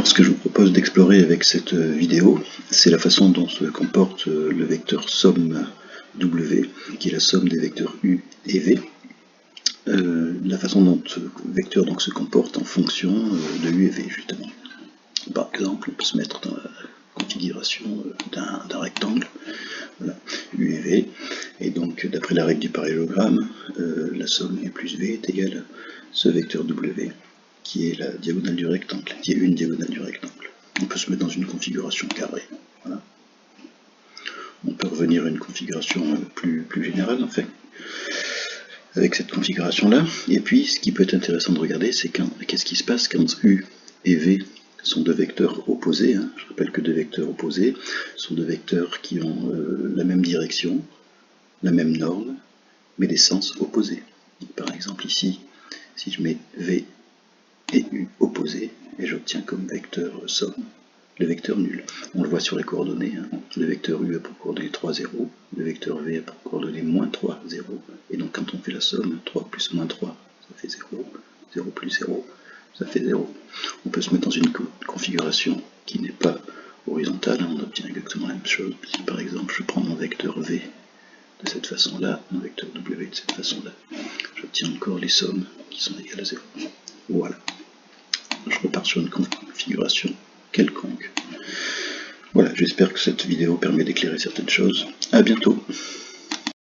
Alors ce que je vous propose d'explorer avec cette vidéo, c'est la façon dont se comporte le vecteur somme W, qui est la somme des vecteurs U et V. La façon dont ce vecteur donc, se comporte en fonction de U et V, justement. Par exemple, on peut se mettre dans la configuration d'un rectangle, voilà, U et V, et donc d'après la règle du parallélogramme, la somme U plus V est égale à ce vecteur W, qui est la diagonale du rectangle, qui est une diagonale du rectangle. On peut se mettre dans une configuration carrée. Voilà. On peut revenir à une configuration plus générale, en fait, avec cette configuration-là. Et puis, ce qui peut être intéressant de regarder, c'est qu'est-ce qui se passe quand U et V sont deux vecteurs opposés. Hein. Je rappelle que deux vecteurs opposés sont deux vecteurs qui ont la même direction, la même norme, mais des sens opposés. Donc, par exemple, ici, si je mets V et U opposés, et j'obtiens comme vecteur somme le vecteur nul. On le voit sur les coordonnées, hein. Le vecteur U a pour coordonnées 3, 0, le vecteur V a pour coordonnées moins 3, 0, et donc quand on fait la somme, 3 plus moins 3, ça fait 0, 0 plus 0, ça fait 0. On peut se mettre dans une configuration qui n'est pas horizontale, hein. On obtient exactement la même chose. Si par exemple je prends mon vecteur V de cette façon-là, mon vecteur W de cette façon-là, j'obtiens encore les sommes qui sont égales à 0. Voilà. Je repars sur une configuration quelconque. Voilà, j'espère que cette vidéo permet d'éclairer certaines choses. À bientôt.